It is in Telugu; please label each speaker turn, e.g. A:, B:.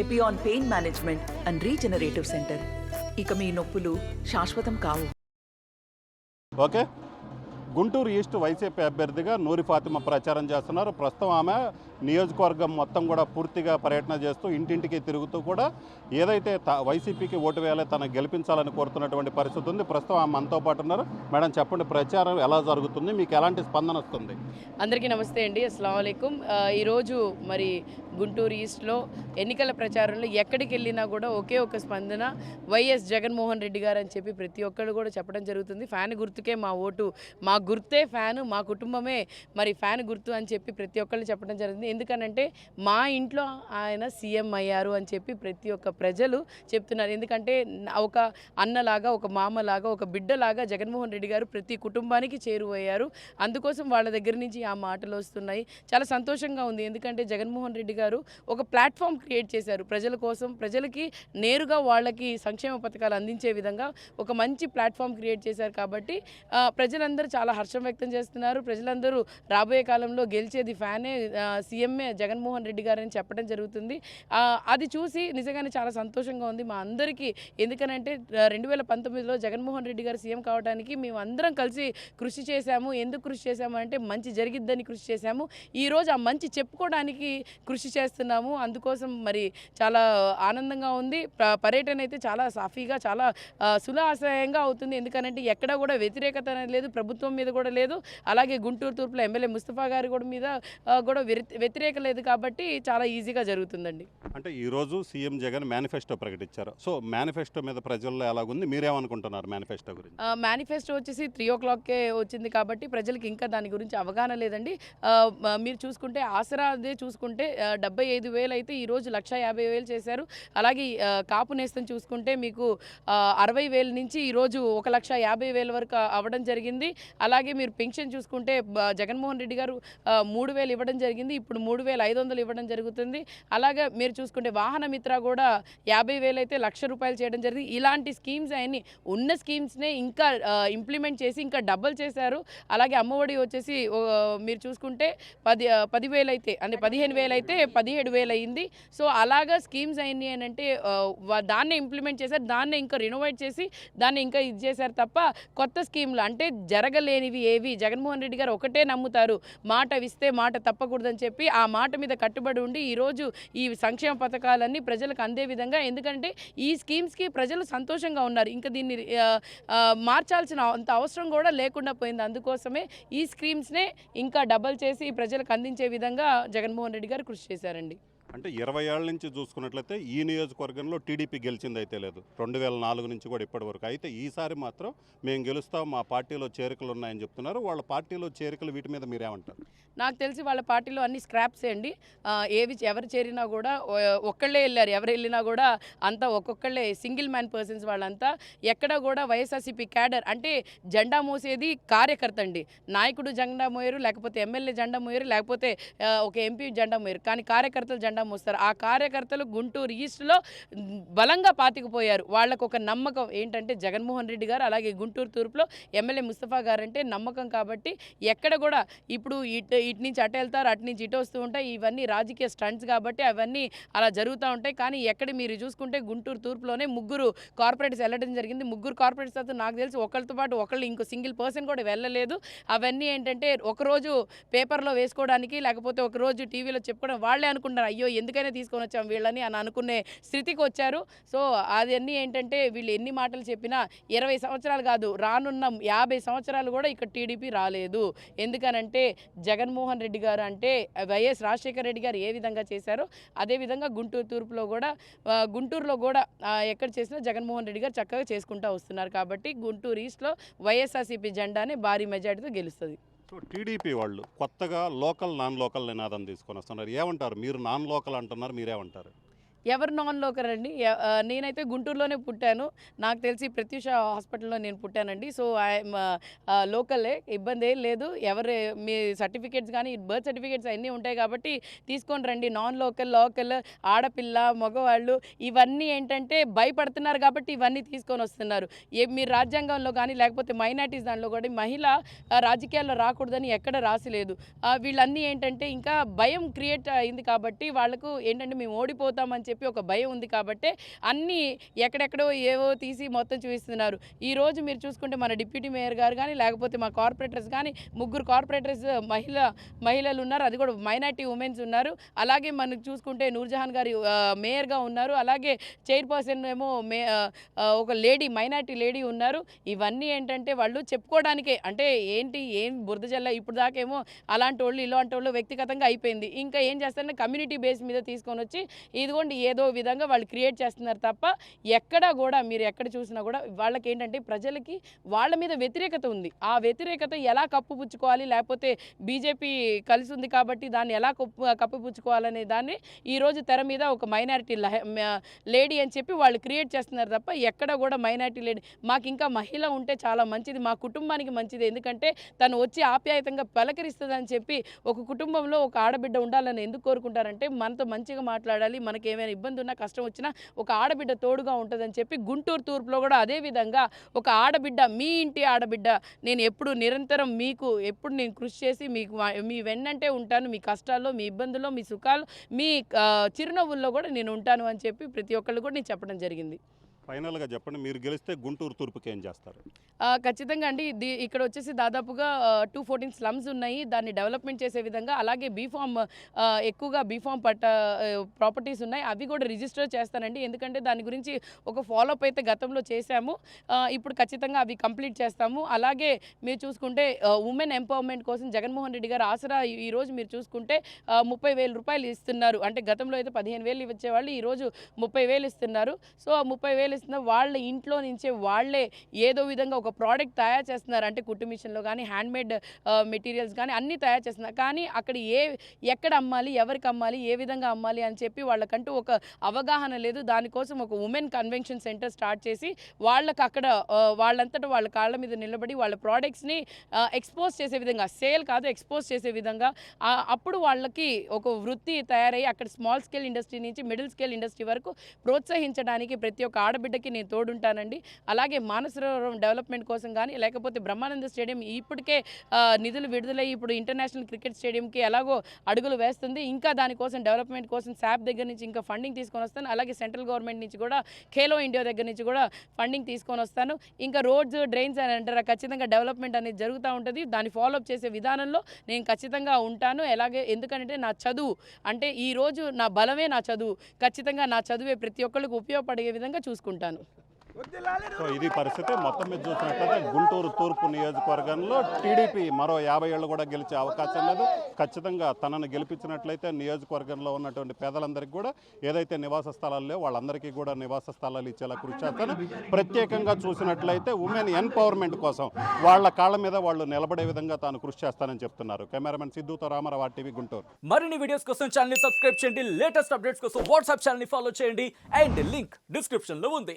A: Epione pain management and regenerative centre. ఇక మీ నొప్పులు శాశ్వతం కావు.
B: ఓకే, గుంటూరు ఈస్ట్ వైసీపీ అభ్యర్థిగా నూరి ఫాతిమా ప్రచారం చేస్తున్నారు. ప్రస్తుతం ఆమె నియోజకవర్గం మొత్తం కూడా పూర్తిగా పర్యటన చేస్తూ ఇంటింటికి తిరుగుతూ కూడా ఏదైతే వైసీపీకి ఓటు వేయాలో తనకు గెలిపించాలని కోరుతున్నటువంటి పరిస్థితి ఉంది. ప్రస్తుతం ఆమె మనతో పాటు ఉన్నారు. మేడం చెప్పండి, ప్రచారం ఎలా జరుగుతుంది, మీకు ఎలాంటి స్పందన వస్తుంది?
C: అందరికీ నమస్తే అండి, అస్సలాము అలైకుం. ఈరోజు మరి గుంటూరు ఈస్ట్లో ఎన్నికల ప్రచారంలో ఎక్కడికి వెళ్ళినా కూడా ఒకే ఒక స్పందన వైఎస్ జగన్మోహన్ రెడ్డి గారు అని చెప్పి ప్రతి ఒక్కరు కూడా చెప్పడం జరుగుతుంది. ఫ్యాన్ గుర్తుకే మా ఓటు, మా గుర్తే ఫ్యాను, మా కుటుంబమే మరి ఫ్యాన్ గుర్తు అని చెప్పి ప్రతి ఒక్కళ్ళు చెప్పడం జరుగుతుంది. ఎందుకనంటే మా ఇంట్లో ఆయన సీఎం అయ్యారు అని చెప్పి ప్రతి ఒక్క ప్రజలు చెప్తున్నారు. ఎందుకంటే ఒక అన్నలాగా, ఒక మామలాగా, ఒక బిడ్డలాగా జగన్మోహన్ రెడ్డి గారు ప్రతి కుటుంబానికి చేరువయ్యారు. అందుకోసం వాళ్ళ దగ్గర నుంచి ఆ మాటలు వస్తున్నాయి. చాలా సంతోషంగా ఉంది. ఎందుకంటే జగన్మోహన్ రెడ్డి గారు ఒక ప్లాట్ఫామ్ క్రియేట్ చేశారు ప్రజల కోసం. ప్రజలకి నేరుగా వాళ్ళకి సంక్షేమ పథకాలు అందించే విధంగా ఒక మంచి ప్లాట్ఫామ్ క్రియేట్ చేశారు. కాబట్టి ప్రజలందరూ చాలా హర్షం వ్యక్తం చేస్తున్నారు. ప్రజలందరూ రాబోయే కాలంలో గెలిచేది ఫ్యానే, సీఎంఏ జగన్మోహన్ రెడ్డి గారు అని చెప్పడం జరుగుతుంది. అది చూసి నిజంగానే చాలా సంతోషంగా ఉంది మా అందరికీ. ఎందుకనంటే 2019లో జగన్మోహన్ రెడ్డి గారు సీఎం కావడానికి మేము అందరం కలిసి కృషి చేశాము. ఎందుకు కృషి చేశాము అంటే మంచి జరిగిద్దని కృషి చేశాము. ఈరోజు ఆ మంచి చెప్పుకోవడానికి కృషి చేస్తున్నాము. అందుకోసం మరి చాలా ఆనందంగా ఉంది. పర్యటన అయితే చాలా సాఫీగా, చాలా సులాసయంగా అవుతుంది. ఎందుకనంటే ఎక్కడ కూడా వ్యతిరేకత అనేది లేదు, ప్రభుత్వం మీద కూడా లేదు. అలాగే గుంటూరు తూర్పులో ఎమ్మెల్యే ముస్తఫా గారి కూడా మీద కూడా వ్యతిరేక లేదు. కాబట్టి చాలా ఈజీగా జరుగుతుందండి.
B: అంటే ఈరోజు సీఎం జగన్ మేనిఫెస్టో ప్రకటించారు. సో మేనిఫెస్టో మీద ప్రజల్లో ఎలాగుంది, మీరేమనుకుంటున్నారు మేనిఫెస్టో గురించి?
C: మేనిఫెస్టో వచ్చేసి 3 o'clockకే వచ్చింది కాబట్టి ప్రజలకి ఇంకా దాని గురించి అవగాహన లేదండి. మీరు చూసుకుంటే ఆసరా అదే చూసుకుంటే 75,000 అయితే ఈరోజు 1,50,000 చేశారు. అలాగే కాపు నేస్తం చూసుకుంటే మీకు 60,000 నుంచి ఈరోజు 1,50,000 వరకు అవ్వడం జరిగింది. అలాగే మీరు పెన్షన్ చూసుకుంటే జగన్మోహన్ రెడ్డి గారు 3,000 ఇవ్వడం జరిగింది. ఇప్పుడు 3,500 ఇవ్వడం జరుగుతుంది. అలాగే మీరు చూసుకుంటే వాహన మిత్ర కూడా 50,000 అయితే ₹1,00,000 చేయడం జరిగింది. ఇలాంటి స్కీమ్స్ అన్ని ఉన్న స్కీమ్స్నే ఇంకా ఇంప్లిమెంట్ చేసి ఇంకా డబుల్ చేశారు. అలాగే అమ్మఒడి వచ్చేసి మీరు చూసుకుంటే 10,000 అయితే అంటే 15,000 అయితే 17,000 అయింది. సో అలాగా స్కీమ్స్ అయినాయి అని అంటే దాన్నే ఇంప్లిమెంట్ చేశారు. దాన్నే ఇంకా రినోవేట్ చేసి దాన్ని ఇంకా ఇది చేశారు తప్ప కొత్త స్కీమ్లు అంటే జరగలేనివి ఏవి జగన్మోహన్ రెడ్డి గారు ఒకటే నమ్ముతారు, మాట ఇస్తే మాట తప్పకూడదని చెప్పి ఆ మాట మీద కట్టుబడి ఉండి ఈరోజు ఈ సంక్షేమ పథకాలన్నీ ప్రజలకు అందే విధంగా, ఎందుకంటే ఈ స్కీమ్స్కి ప్రజలు సంతోషంగా ఉన్నారు. ఇంకా దీన్ని మార్చాల్సిన అంత అవసరం కూడా లేకుండా పోయింది. అందుకోసమే ఈ స్కీమ్స్నే ఇంకా డబల్ చేసి ప్రజలకు అందించే విధంగా జగన్మోహన్ రెడ్డి గారు కృషి చేశారండి.
B: అంటే 20 ఏళ్ల నుంచి చూసుకున్నట్లయితే ఈ నియోజకవర్గంలో టీడీపీ గెలిచింది అయితే లేదు, 2004 నుంచి కూడా ఇప్పటి వరకు. అయితే ఈసారి మాత్రం మేము గెలుస్తాం, మా పార్టీలో చేరికలు ఉన్నాయని చెప్తున్నారు. వాళ్ళ పార్టీలో చేరికలు వీటి మీద మీరేమంటారు?
C: నాకు తెలిసి వాళ్ళ పార్టీలో అన్ని స్క్రాప్సే అండి. ఎవరు చేరినా కూడా ఒక్కళ్ళే వెళ్ళారు. ఎవరు వెళ్ళినా కూడా అంతా ఒక్కొక్కళ్ళే సింగిల్ మ్యాన్ పర్సన్స్ వాళ్ళంతా. ఎక్కడ కూడా వైఎస్ఆర్సీపీ క్యాడర్ అంటే జెండా మోసేది కార్యకర్త అండి. నాయకుడు జెండా మోయరు, లేకపోతే ఎమ్మెల్యే జెండా మోయరు, లేకపోతే ఒక ఎంపీ జెండా మోయరు, కానీ కార్యకర్తలు జెండా మోస్తారు. ఆ కార్యకర్తలు గుంటూరు ఈస్ట్లో బలంగా పాతికిపోయారు. వాళ్ళకు ఒక నమ్మకం ఏంటంటే జగన్మోహన్ రెడ్డి గారు, అలాగే గుంటూరు తూర్పులో ఎమ్మెల్యే ముస్తఫా గారు అంటే నమ్మకం. కాబట్టి ఎక్కడ కూడా ఇప్పుడు ఇటు నుంచి అటు వెళ్తారు, అటు నుంచి ఇటు వస్తూ ఉంటాయి. ఇవన్నీ రాజకీయ స్టంట్స్ కాబట్టి అవన్నీ అలా జరుగుతూ ఉంటాయి. కానీ ఎక్కడ మీరు చూసుకుంటే గుంటూరు తూర్పులోనే 3 కార్పొరేట్స్ వెళ్ళడం జరిగింది. 3 కార్పొరేట్స్ అయితే నాకు తెలిసి ఒకళ్ళతో పాటు ఒకళ్ళు ఇంకో సింగిల్ పర్సన్ కూడా వెళ్ళలేదు. అవన్నీ ఏంటంటే ఒకరోజు పేపర్లో వేసుకోవడానికి, లేకపోతే ఒకరోజు టీవీలో చెప్పుకోవడం. వాళ్ళే అనుకుంటారు అయ్యో ఎందుకైనా తీసుకొని వచ్చాం వీళ్ళని అని అనుకునే స్థితికి వచ్చారు. సో అదన్నీ ఏంటంటే వీళ్ళు ఎన్ని మాటలు చెప్పినా 20 సంవత్సరాలు కాదు, రానున్న 50 సంవత్సరాలు కూడా ఇక్కడ టీడీపీ రాలేదు. ఎందుకనంటే జగన్మోహన్ రెడ్డి గారు అంటే వైఎస్ రాజశేఖర రెడ్డి గారు ఏ విధంగా చేశారో అదేవిధంగా గుంటూరులో కూడా ఎక్కడ చేసినా జగన్మోహన్ రెడ్డి గారు చక్కగా చేసుకుంటూ వస్తున్నారు. కాబట్టి గుంటూరు ఈస్ట్లో వైఎస్ఆర్సీపీ జెండానే భారీ మెజార్టీతో గెలుస్తుంది.
B: సో టీడీపీ వాళ్ళు కొత్తగా లోకల్ నాన్ లోకల్ నినాదం తీసుకొని వస్తున్నారు. ఏమంటారు మీరు? నాన్ లోకల్ అంటున్నారు, మీరేమంటారు?
C: ఎవరు నాన్ లోకల్ అండి? నేనైతే గుంటూరులోనే పుట్టాను. నాకు తెలిసి ప్రత్యూష హాస్పిటల్లో నేను పుట్టానండి. సో ఐఎమ్ లోకలే, ఇబ్బంది ఏం లేదు. మీ సర్టిఫికేట్స్ కానీ బర్త్ సర్టిఫికేట్స్ అన్నీ ఉంటాయి కాబట్టి తీసుకొని రండి. నాన్ లోకల్, లోకల్, ఆడపిల్ల, మగవాళ్ళు ఇవన్నీ ఏంటంటే భయపడుతున్నారు కాబట్టి ఇవన్నీ తీసుకొని వస్తున్నారు. మీరు రాజ్యాంగంలో కానీ లేకపోతే మైనార్టీస్ దానిలో కూడా మహిళ రాజకీయాల్లో రాకూడదని ఎక్కడ రాసి లేదు. వీళ్ళన్నీ ఏంటంటే ఇంకా భయం క్రియేట్ అయింది కాబట్టి వాళ్ళకు ఏంటంటే మేము ఓడిపోతామని చెప్పి చెప్పి ఒక భయం ఉంది కాబట్టి అన్నీ ఎక్కడెక్కడో ఏవో తీసి మొత్తం చూపిస్తున్నారు. ఈరోజు మీరు చూసుకుంటే మన డిప్యూటీ మేయర్ గారు కానీ లేకపోతే మా కార్పొరేటర్స్ కానీ 3 కార్పొరేటర్స్ మహిళలు ఉన్నారు, అది కూడా మైనార్టీ ఉమెన్స్ ఉన్నారు. అలాగే మనకు చూసుకుంటే నూర్జహాన్ గారు మేయర్గా ఉన్నారు, అలాగే చైర్పర్సన్ ఏమో ఒక లేడీ మైనార్టీ లేడీ ఉన్నారు. ఇవన్నీ ఏంటంటే వాళ్ళు చెప్పుకోవడానికే, అంటే ఏంటి ఏం బురద జల్ల ఇప్పుడు దాకేమో అలాంటి వాళ్ళు ఇలాంటి వాళ్ళు వ్యక్తిగతంగా అయిపోయింది. ఇంకా ఏం చేస్తారంటే కమ్యూనిటీ బేస్ మీద తీసుకొని వచ్చి ఇదిగోండి ఏదో విధంగా వాళ్ళు క్రియేట్ చేస్తున్నారు తప్ప ఎక్కడా కూడా మీరు ఎక్కడ చూసినా కూడా వాళ్ళకి ఏంటంటే ప్రజలకి వాళ్ళ మీద వ్యతిరేకత ఉంది. ఆ వ్యతిరేకత ఎలా కప్పుపుచ్చుకోవాలి, లేకపోతే బీజేపీ కలిసి ఉంది కాబట్టి దాన్ని ఎలా కప్పుపుచ్చుకోవాలనే దాన్ని ఈరోజు తెర మీద ఒక మైనారిటీ లేడీ అని చెప్పి వాళ్ళు క్రియేట్ చేస్తున్నారు తప్ప ఎక్కడ కూడా మైనారిటీ లేడీ మాకు ఇంకా మహిళ ఉంటే చాలా మంచిది, మా కుటుంబానికి మంచిది, ఎందుకంటే తను వచ్చి ఆప్యాయతంగా పలకరిస్తుందని చెప్పి ఒక కుటుంబంలో ఒక ఆడబిడ్డ ఉండాలని ఎందుకు కోరుకుంటారంటే మనతో మంచిగా మాట్లాడాలి, మనకి ఏమైనా ఇబ్బంది ఉన్నా కష్టం వచ్చినా ఒక ఆడబిడ్డ తోడుగా ఉంటుందని చెప్పి గుంటూరు తూర్పులో కూడా అదే విధంగా ఒక ఆడబిడ్డ, మీ ఇంటి ఆడబిడ్డ, నేను ఎప్పుడు నిరంతరం మీకు ఎప్పుడు నేను కృషి చేసి మీకు మీ వెన్నంటే ఉంటాను, మీ కష్టాల్లో, మీ ఇబ్బందుల్లో, మీ సుఖాలు, మీ చిరునవ్వుల్లో కూడా నేను ఉంటాను అని చెప్పి ప్రతి ఒక్కళ్ళు కూడా నేను చెప్పడం జరిగింది.
B: ఫైనల్గా చెప్పండి, మీరు గెలిస్తే గుంటూరు తూర్పుకి ఏం చేస్తారు?
C: ఖచ్చితంగా అండి, ఇక్కడ వచ్చేసి దాదాపుగా 214 స్లమ్స్ ఉన్నాయి, దాన్ని డెవలప్మెంట్ చేసే విధంగా, అలాగే బీఫామ్ ఎక్కువగా బీఫామ్ ప్రాపర్టీస్ ఉన్నాయి, అవి కూడా రిజిస్టర్ చేస్తానండి. ఎందుకంటే దాని గురించి ఒక ఫాలోఅప్ అయితే గతంలో చేశాము, ఇప్పుడు ఖచ్చితంగా అవి కంప్లీట్ చేస్తాము. అలాగే మీరు చూసుకుంటే ఉమెన్ ఎంపవర్మెంట్ కోసం జగన్మోహన్ రెడ్డి గారు ఆసరా ఈరోజు మీరు చూసుకుంటే 30,000 రూపాయలు ఇస్తున్నారు. అంటే గతంలో అయితే 15,000 ఇచ్చేవాళ్ళు, ఈరోజు 30,000 ఇస్తున్నారు. సో 30,000 ఇస్తున్న వాళ్ళ ఇంట్లో నుంచే వాళ్ళే ఏదో విధంగా ఒక ప్రోడక్ట్ తయారు చేస్తున్నారు. అంటే కుట్టు మిషన్లో కానీ హ్యాండ్మేడ్ మెటీరియల్స్ కానీ అన్నీ తయారు చేస్తున్నారు. కానీ అక్కడ ఎక్కడ అమ్మాలి, ఎవరికి అమ్మాలి, ఏ విధంగా అమ్మాలి అని చెప్పి వాళ్ళకంటూ ఒక అవగాహన లేదు. దానికోసం ఒక ఉమెన్ కన్వెన్షన్ సెంటర్ స్టార్ట్ చేసి వాళ్ళకి అక్కడ వాళ్ళంతటా వాళ్ళ కాళ్ళ మీద నిలబడి వాళ్ళ ప్రోడక్ట్స్ని ఎక్స్పోజ్ చేసే విధంగా, సేల్ కాదు ఎక్స్పోజ్ చేసే విధంగా, అప్పుడు వాళ్ళకి ఒక వృత్తి తయారయ్యి అక్కడ స్మాల్ స్కేల్ ఇండస్ట్రీ నుంచి మిడిల్ స్కేల్ ఇండస్ట్రీ వరకు ప్రోత్సహించడానికి ప్రతి ఒక్క ఆడబిడ్డకి నేను తోడుంటానండి. అలాగే మానసరోవరం డెవలప్మెంట్ కోసం కానీ లేకపోతే బ్రహ్మానంద స్టేడియం ఇప్పటికే నిధులు విడుదలయ్యి ఇప్పుడు ఇంటర్నేషనల్ క్రికెట్ స్టేడియంకి ఎలాగో అడుగులు వేస్తుంది. ఇంకా దానికోసం డెవలప్మెంట్ కోసం శాప్ దగ్గర నుంచి ఇంకా ఫండింగ్ తీసుకొని వస్తాను. అలాగే సెంట్రల్ గవర్నమెంట్ నుంచి కూడా ఖేలో ఇండియా దగ్గర నుంచి కూడా ఫండింగ్ తీసుకొని వస్తాను. ఇంకా రోడ్స్, డ్రైన్స్ అని అంటారా, ఖచ్చితంగా డెవలప్మెంట్ అనేది జరుగుతూ ఉంటుంది. దాన్ని ఫాలోఅప్ చేసే విధానంలో నేను ఖచ్చితంగా ఉంటాను. ఎలాగే ఎందుకంటే నా చదువు, అంటే ఈరోజు నా బలమే నా చదువు, ఖచ్చితంగా నా చదువే ప్రతి ఒక్కరికి ఉపయోగపడే విధంగా చూసుకుంటాను.
B: సో ఇది పరిస్థితి. మొత్తం మీద చూసినట్లయితే గుంటూరు తూర్పు నియోజకవర్గంలో టీడీపీ మరో 50 ఏళ్ళు కూడా గెలిచే అవకాశం లేదు. ఖచ్చితంగా తనను గెలిపించినట్లయితే నియోజకవర్గంలో ఉన్నటువంటి పేదలందరికీ కూడా ఏదైతే నివాస స్థలాలు లేవో వాళ్ళందరికీ కూడా నివాస స్థలాలు ఇచ్చేలా కృషి చేస్తాను. ప్రత్యేకంగా చూసినట్లయితే ఉమెన్ ఎంపవర్మెంట్ కోసం వాళ్ళ కాళ్ళ మీద వాళ్ళు నిలబడే విధంగా తాను కృషి చేస్తానని చెప్తున్నారు. కెమెరామెన్ సిద్ధుతో రామారావు, టీవీ గుంటూరు.
D: మరిన్ని వీడియోస్ కోసం ఛానల్ ని సబ్స్క్రైబ్ చేయండి, లేటెస్ట్ అప్డేట్స్ కోసం వాట్సాప్ ఛానల్ ని ఫాలో చేయండి, అండ్ లింక్ డిస్క్రిప్షన్ లో ఉంది.